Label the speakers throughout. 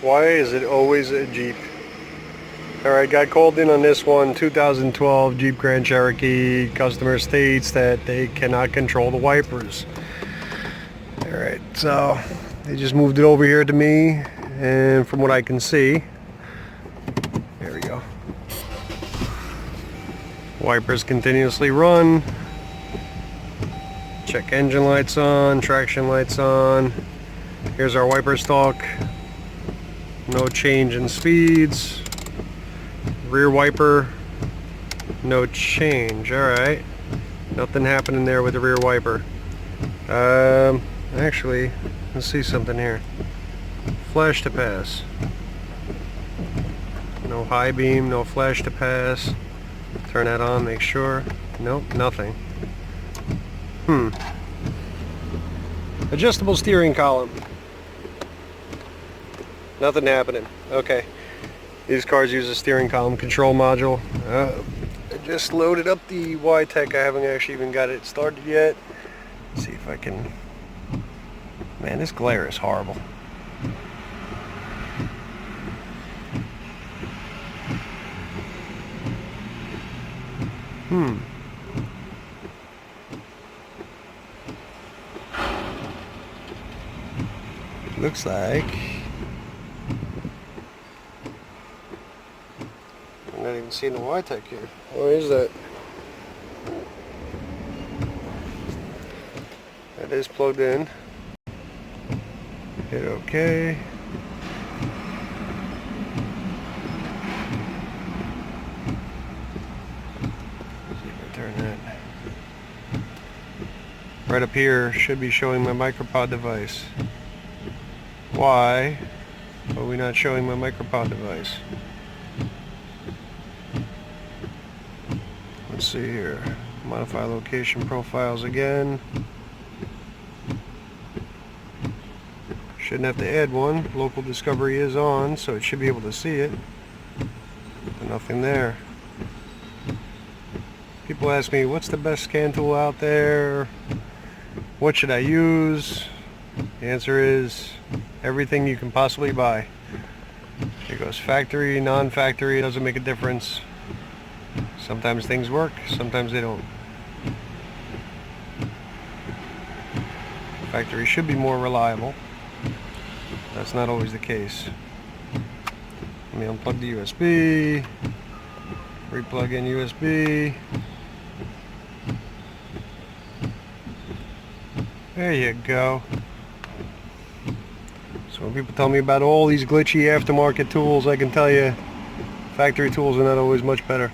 Speaker 1: Why is it always a Jeep? Alright, got called in on this one. 2012 Jeep Grand Cherokee. Customer states that they cannot control the wipers. Alright, so they just moved it over here to me, and from what I can see, there we go. Wipers continuously run. Check engine lights on, traction lights on. Here's our wiper stalk. No change in speeds. Rear wiper, no change. Alright. Nothing happening there with the rear wiper. Actually, let's see something here. Flash to pass. No high beam, no flash to pass. Turn that on, make sure. Nope, nothing. Adjustable steering column. Nothing happening. Okay. These cars use a steering column control module. I just loaded up the Y-Tech. I haven't actually even got it started yet. Let's see if I can... Man, this glare is horrible. Looks like... I'm not even seeing the Y-Tech here. Where is that? That is plugged in. Hit OK. See if I turn that. Right up here should be showing my micropod device. Why are we not showing my micropod device? Let's see here. Modify location profiles again. Shouldn't have to add one. Local discovery is on, so it should be able to see it. But nothing there. People ask me, what's the best scan tool out there? What should I use? The answer is everything you can possibly buy. It goes factory, non-factory, it doesn't make a difference. Sometimes things work, sometimes they don't. Factory should be more reliable. That's not always the case. Let me unplug the USB, replug in USB. There you go. So when people tell me about all these glitchy aftermarket tools, I can tell you factory tools are not always much better.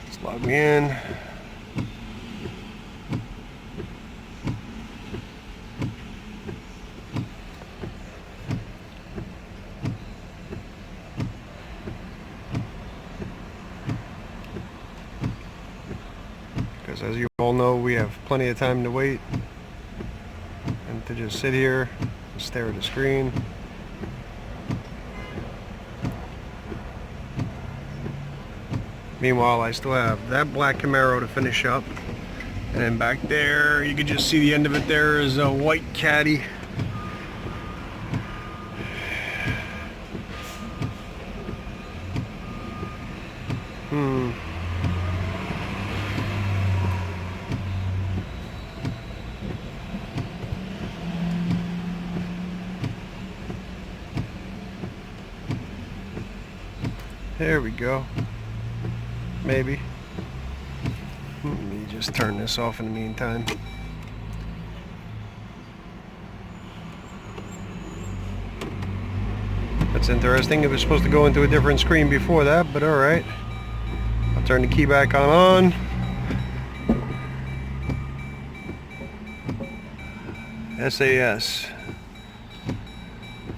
Speaker 1: Let's log me in. Because as you all know, we have plenty of time to wait and to just sit here and stare at the screen. Meanwhile, I still have that black Camaro to finish up, and then back there you can just see the end of it. There is a white Caddy. There we go. Maybe. Let me just turn this off in the meantime. That's interesting. It was supposed to go into a different screen before that, but alright. I'll turn the key back on. SAS.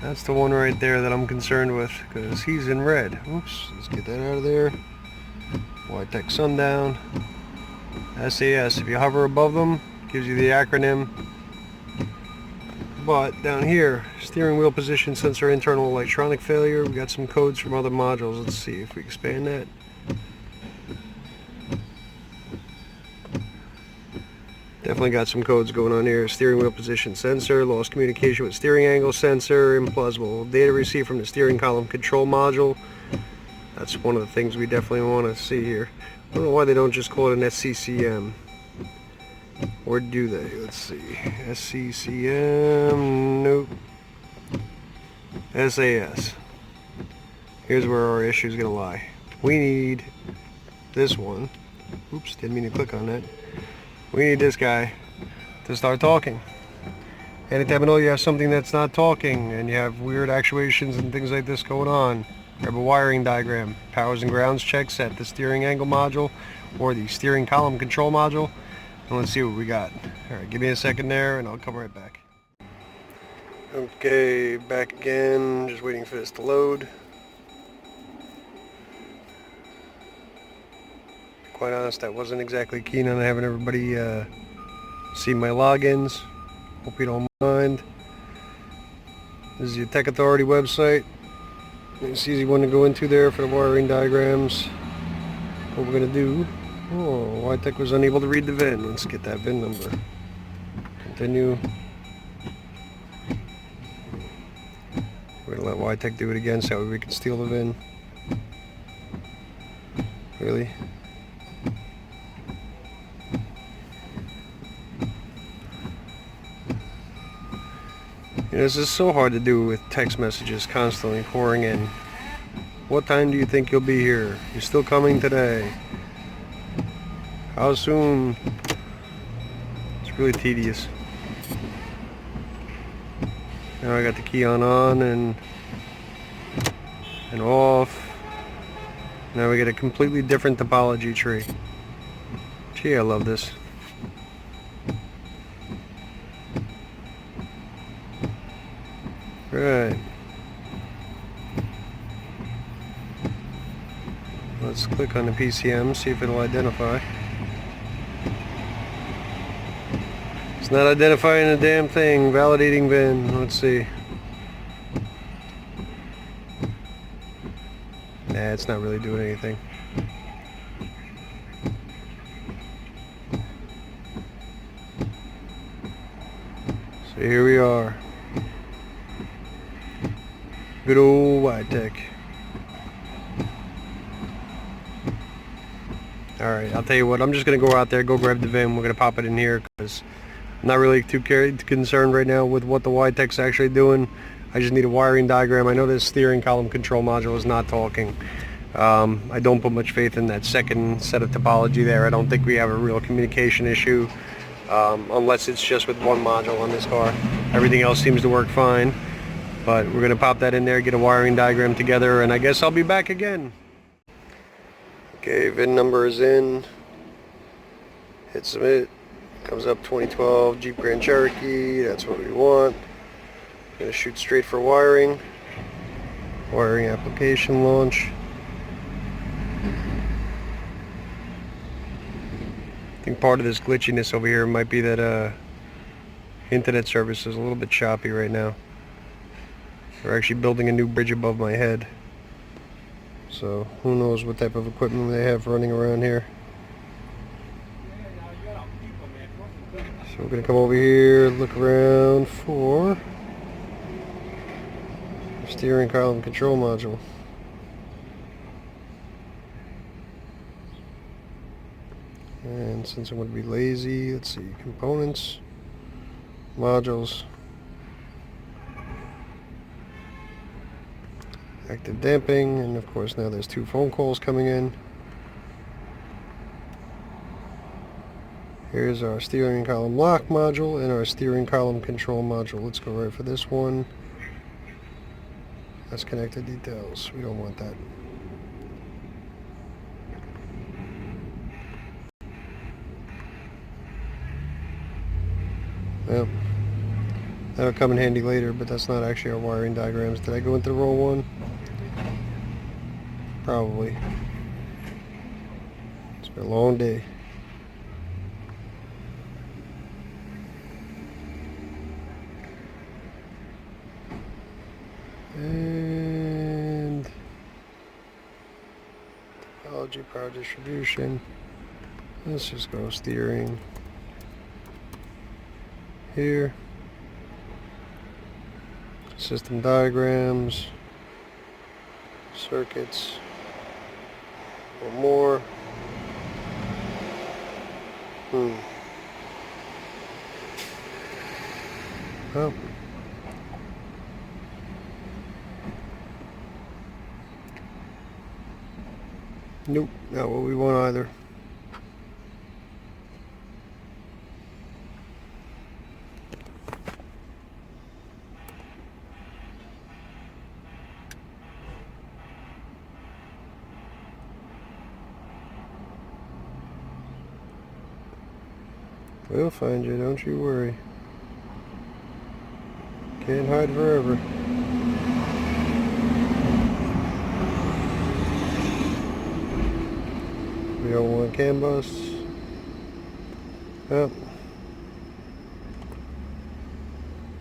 Speaker 1: That's the one right there that I'm concerned with, because he's in red. Oops, let's get that out of there. Y-Tech Sundown. SAS, if you hover above them, gives you the acronym. But down here, steering wheel position sensor internal electronic failure. We got some codes from other modules. Let's see if we expand that. Definitely got some codes going on here. Steering wheel position sensor, lost communication with steering angle sensor, implausible data received from the steering column control module. That's one of the things we definitely want to see here. I don't know why they don't just call it an SCCM. Or do they? Let's see. SCCM, nope. SAS. Here's where our issue is going to lie. We need this one. Oops, didn't mean to click on that. We need this guy to start talking. Anytime at all you have something that's not talking and you have weird actuations and things like this going on, grab a wiring diagram, powers and grounds checks at the steering angle module or the steering column control module, and let's see what we got. Alright, give me a second there and I'll come right back. Okay, back again, just waiting for this to load. Quite honest, I wasn't exactly keen on having everybody see my logins. Hope you don't mind. This is your Tech Authority website. It's an easy one to go into there for the wiring diagrams. What we're going to do... Oh, YTech was unable to read the VIN. Let's get that VIN number. Continue. We're going to let YTech do it again so we can steal the VIN. Really? You know, this is so hard to do with text messages constantly pouring in. What time do you think you'll be here? You're still coming today? How soon? It's really tedious. Now I got the key on and off. Now we get a completely different topology tree. Gee, I love this. Right. Let's click on the PCM, see if it'll identify. It's not identifying a damn thing. Validating VIN. Let's see. Nah, it's not really doing anything. So here we are. Good old YTech. Alright, I'll tell you what, I'm just going to go out there, go grab the VIN. We're going to pop it in here because I'm not really too concerned right now with what the YTech's actually doing. I just need a wiring diagram. I know this steering column control module is not talking. I don't put much faith in that second set of topology there. I don't think we have a real communication issue unless it's just with one module on this car. Everything else seems to work fine. But we're going to pop that in there, get a wiring diagram together, and I guess I'll be back again. Okay, VIN number is in. Hit submit. Comes up 2012 Jeep Grand Cherokee. That's what we want. Going to shoot straight for wiring. Wiring application launch. I think part of this glitchiness over here might be that internet service is a little bit choppy right now. We're actually building a new bridge above my head. So who knows what type of equipment they have running around here. So we're going to come over here, look around for the steering column control module. And since I'm going to be lazy, let's see, components, modules. Active damping, and of course now there's 2 phone calls coming in. Here's our steering column lock module and our steering column control module. Let's go right for this one. That's connected details. We don't want that. Yep. That'll come in handy later, but that's not actually our wiring diagrams. Did I go into row 1? Probably. It's been a long day. And topology, power distribution. Let's just go steering. here. System diagrams, circuits, or more. Oh. Nope, not what we want either. We'll find you, don't you worry. Can't hide forever. We don't want CAN bus. Oh.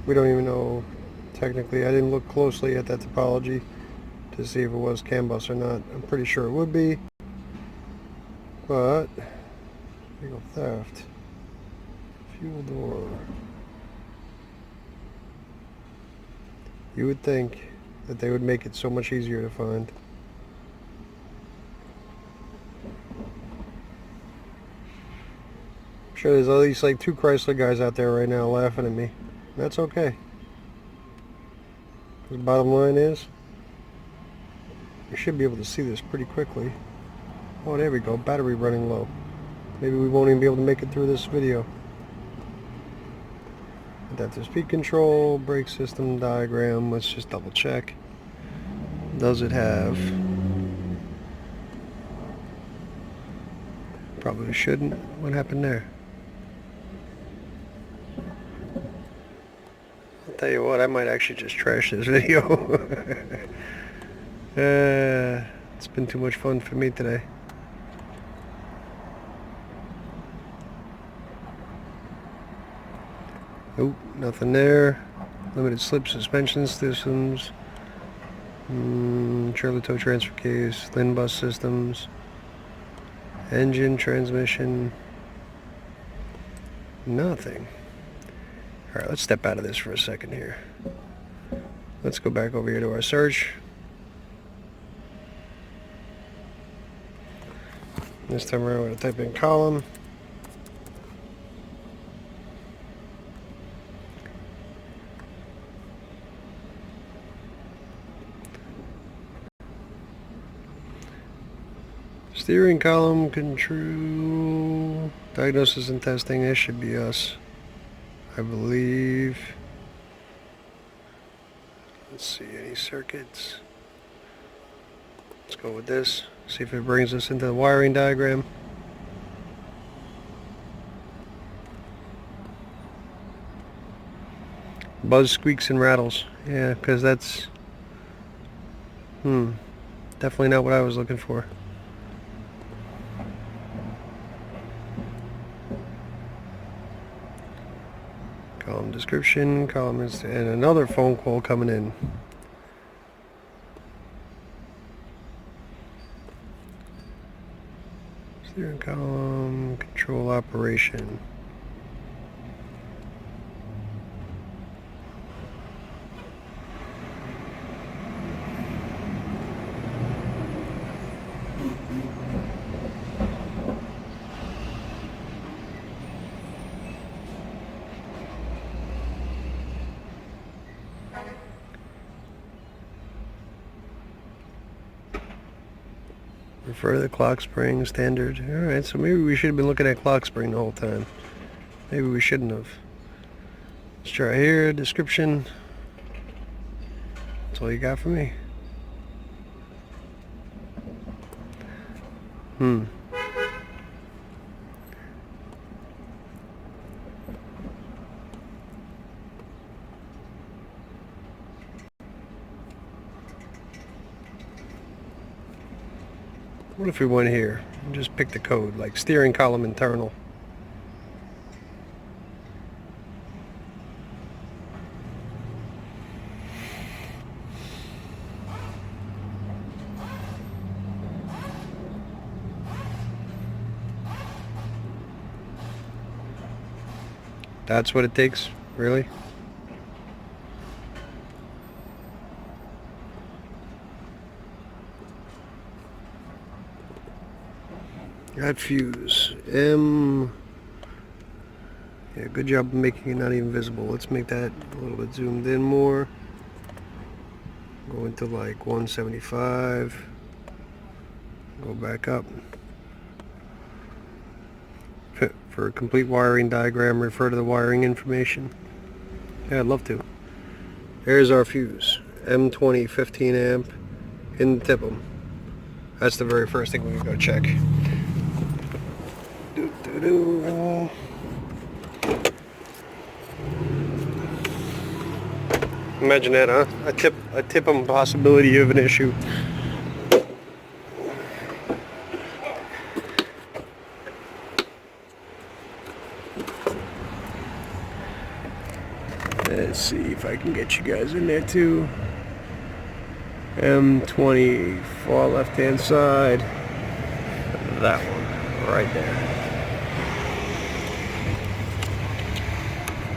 Speaker 1: We don't even know, technically. I didn't look closely at that topology to see if it was CAN bus or not. I'm pretty sure it would be. But, legal theft. Fuel door. You would think that they would make it so much easier to find. I'm sure there's at least like 2 Chrysler guys out there right now laughing at me. That's okay. The bottom line is, you should be able to see this pretty quickly. Oh, there we go. Battery running low. Maybe we won't even be able to make it through this video. Adaptive speed control, brake system diagram. Let's just double check. Does it have? Probably shouldn't. What happened there? I'll tell you what, I might actually just trash this video. It's been too much fun for me today. Nope, nothing there. Limited slip suspension systems. Trailer tow transfer case. Lin bus systems. Engine, transmission. Nothing. Alright, let's step out of this for a second here. Let's go back over here to our search. This time around, we're going to type in column. Steering column control, diagnosis and testing. This should be us, I believe. Let's see, any circuits. Let's go with this. See if it brings us into the wiring diagram. Buzz, squeaks, and rattles. Yeah, because that's definitely not what I was looking for. Column description, column is, and another phone call coming in. Steering column, control operation. Refer to the clock spring standard. Alright, so maybe we should have been looking at clock spring the whole time. Maybe we shouldn't have. Let's try here, description. That's all you got for me. What if we went here and just picked the code, like steering column internal? That's what it takes Really? That fuse. Yeah, good job making it not even visible. Let's make that a little bit zoomed in more. Go into like 175. Go back up. For a complete wiring diagram, refer to the wiring information. Yeah, I'd love to. There's our fuse. M20 15 amp in the tip 'em. That's the very first thing we can go check. Imagine that, huh? A tip 'em possibility of an issue. Let's see if I can get you guys in there too. M20, far left hand side. That one, right there.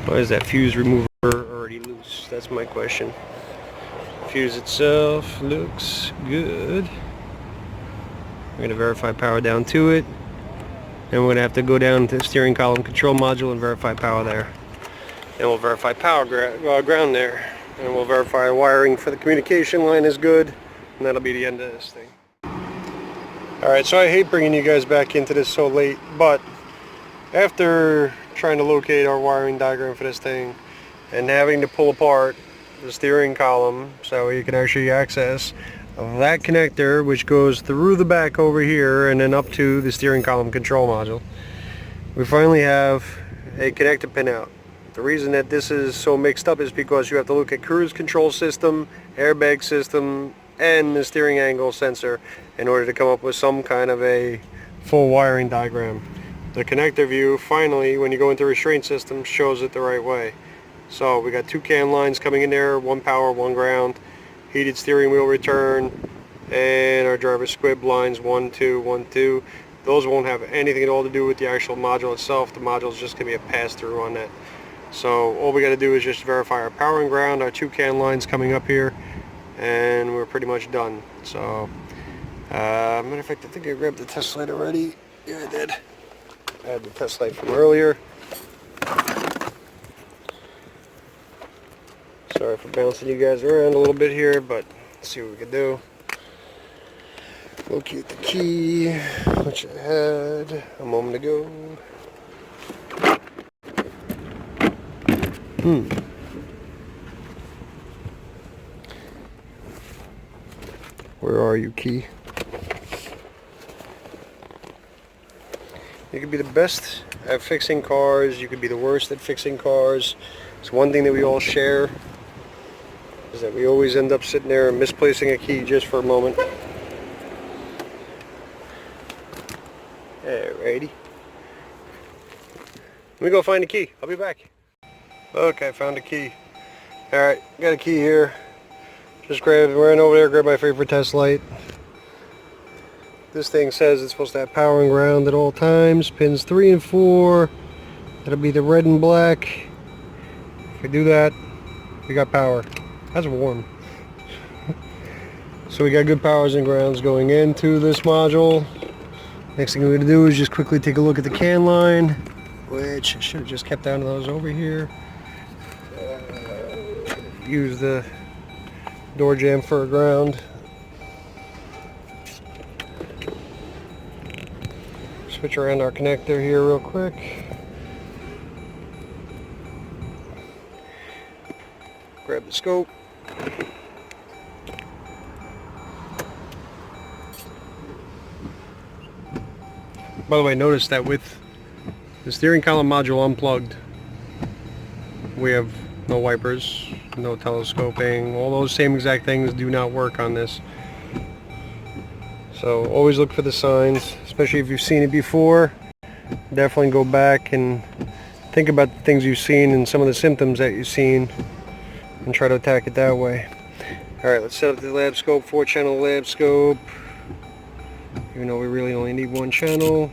Speaker 1: Why is that fuse remover already loose? That's my question. Fuse itself looks good. We're going to verify power down to it. And we're going to have to go down to the steering column control module and verify power there. And we'll verify power ground there. And we'll verify wiring for the communication line is good. And that'll be the end of this thing. Alright, so I hate bringing you guys back into this so late, but after trying to locate our wiring diagram for this thing and having to pull apart the steering column so you can actually access that connector, which goes through the back over here and then up to the steering column control module, we finally have a connector pin out. The reason that this is so mixed up is because you have to look at cruise control system, airbag system, and the steering angle sensor in order to come up with some kind of a full wiring diagram. The connector view, finally, when you go into restraint system, shows it the right way. So we got two CAN lines coming in there, one power, one ground, heated steering wheel return, and our driver squib lines 1, 2, 1, 2. Those won't have anything at all to do with the actual module itself. The module is just going to be a pass-through on that. So all we got to do is just verify our power and ground, our two CAN lines coming up here, and we're pretty much done. So, matter of fact, I think I grabbed the test light already. Yeah, I did. I had the test light from earlier. Sorry for bouncing you guys around a little bit here, but let's see what we can do. Locate the key, which I had a moment ago. Where are you, key? You could be the best at fixing cars, you could be the worst at fixing cars. It's one thing that we all share, is that we always end up sitting there and misplacing a key just for a moment. Alrighty. Let me go find a key. I'll be back. Okay, found a key. Alright, got a key here. Just ran over there, grabbed my favorite test light. This thing says it's supposed to have power and ground at all times. Pins 3 and 4. That'll be the red and black. If we do that, we got power. That's warm. So we got good powers and grounds going into this module. Next thing we're going to do is just quickly take a look at the CAN line, which I should have just kept down to those over here. Use the door jamb for a ground. Switch around our connector here real quick. Grab the scope. By the way, notice that with the steering column module unplugged, we have no wipers, no telescoping. All those same exact things do not work on this. So always look for the signs, especially if you've seen it before. Definitely go back and think about the things you've seen and some of the symptoms that you've seen and try to attack it that way. Alright, let's set up the lab scope, 4-channel lab scope. Even though we really only need one channel.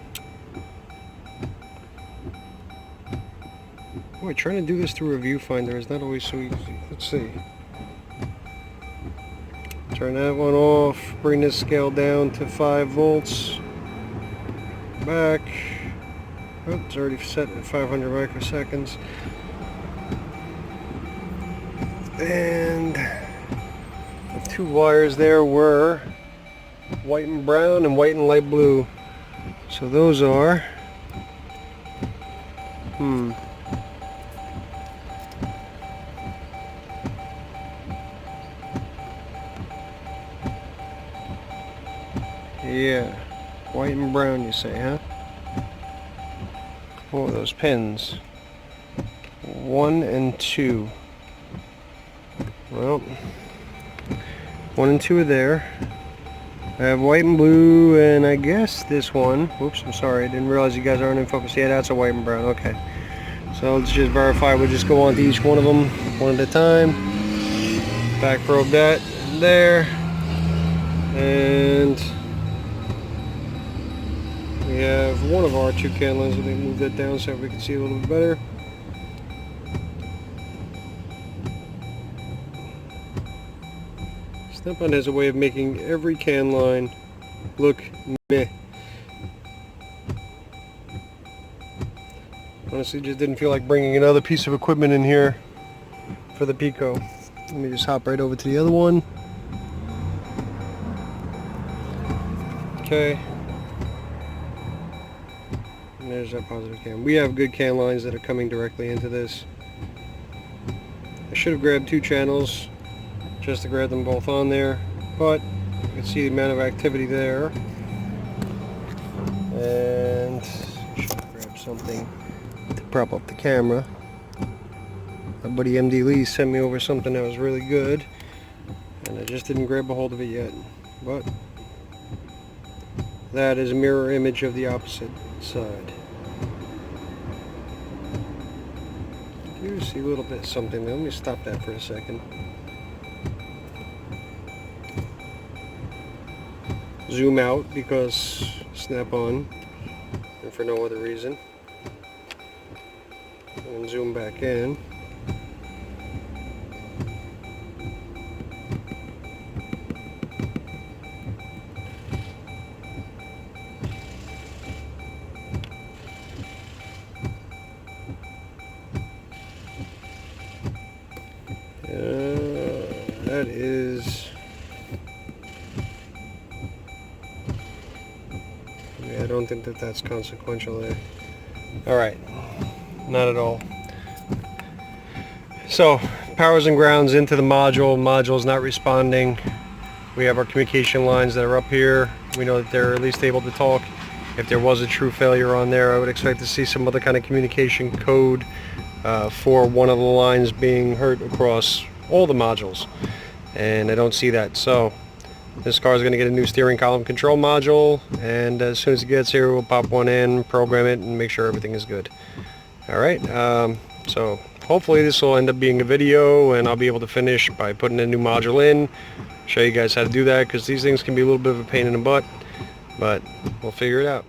Speaker 1: Boy, boy, trying to do this through a viewfinder is not always so easy. Let's see. Turn that one off, bring this scale down to 5 volts. Back. Oh, it's already set at 500 microseconds. And the 2 wires there were white and brown and white and light blue. So those are yeah, white and brown, you say, huh? What are those pins? 1 and 2. Well, 1 and 2 are there. I have white and blue, and I guess this one. Whoops, I'm sorry, I didn't realize you guys aren't in focus. Yeah, that's a white and brown. Okay. So let's just verify. We'll just go on to each one of them one at a time. Back probe that there. And we have one of our 2 can lines. Let me move that down so we can see a little bit better. Snap-on has a way of making every can line look meh. Honestly, just didn't feel like bringing another piece of equipment in here for the Pico. Let me just hop right over to the other one. Okay. And there's our positive can. We have good can lines that are coming directly into this. I should have grabbed 2 channels just to grab them both on there, but you can see the amount of activity there. And I should grab something to prop up the camera. My buddy MD Lee sent me over something that was really good, and I just didn't grab a hold of it yet. But that is a mirror image of the opposite side. You see a little bit of something. Let me stop that for a second. Zoom out because Snap-on, and for no other reason. And zoom back in. That is, I don't think that that's consequential there. Alright, not at all. So, powers and grounds into the module. Module's not responding. We have our communication lines that are up here. We know that they're at least able to talk. If there was a true failure on there, I would expect to see some other kind of communication code for one of the lines being heard across all the modules. And I don't see that. So this car is going to get a new steering column control module, and as soon as it gets here we'll pop one in, program it, and make sure everything is good. Alright, so hopefully this will end up being a video, and I'll be able to finish by putting a new module in, show you guys how to do that, because these things can be a little bit of a pain in the butt, but we'll figure it out.